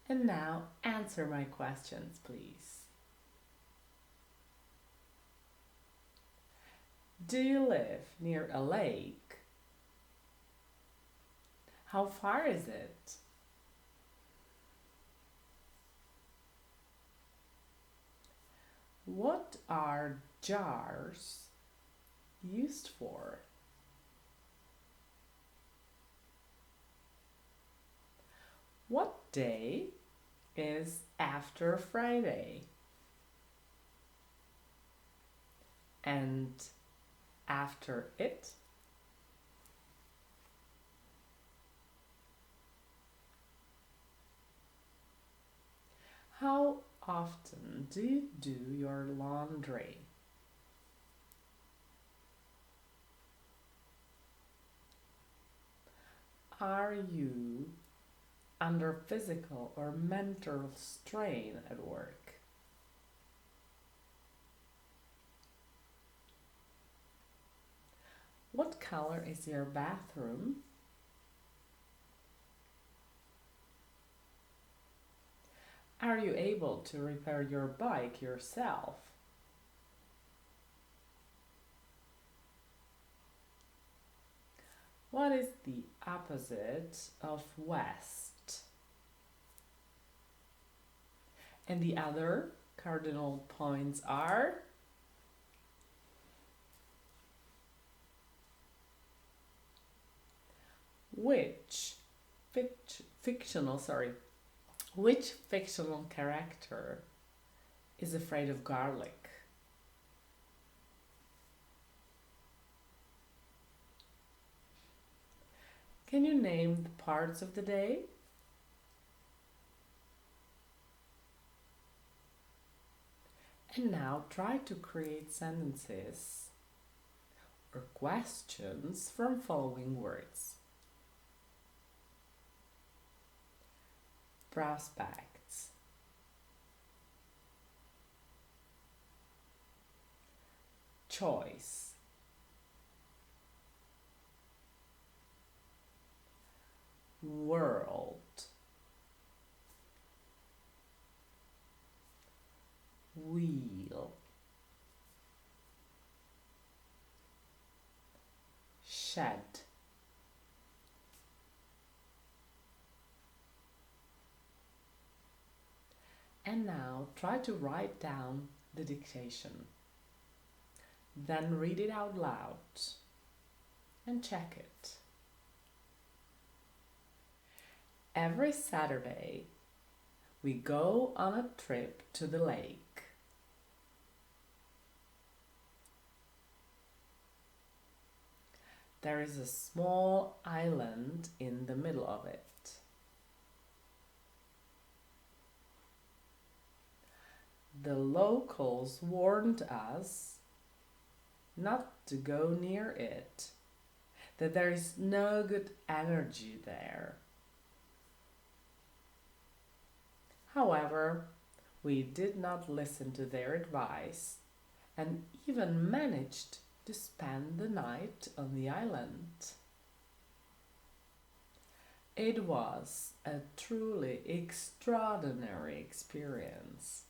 And now answer my questions, please. Do you live near a lake? How far is it? What are jars used for? What day is after Friday? And after it? How often do you do your laundry? Are you under physical or mental strain at work? What color is your bathroom? Are you able to repair your bike yourself? What is the opposite of west? And the other cardinal points are which fictional character is afraid of garlic? Can you name the parts of the day? And now try to create sentences or questions from following words. Prospects, choice, world, wheel, shed, and now try to write down the dictation. Then read it out loud and check it. Every Saturday, we go on a trip to the lake. There is a small island in the middle of it. The locals warned us not to go near it, that there is no good energy there. However, we did not listen to their advice and even managed to spend the night on the island. It was a truly extraordinary experience.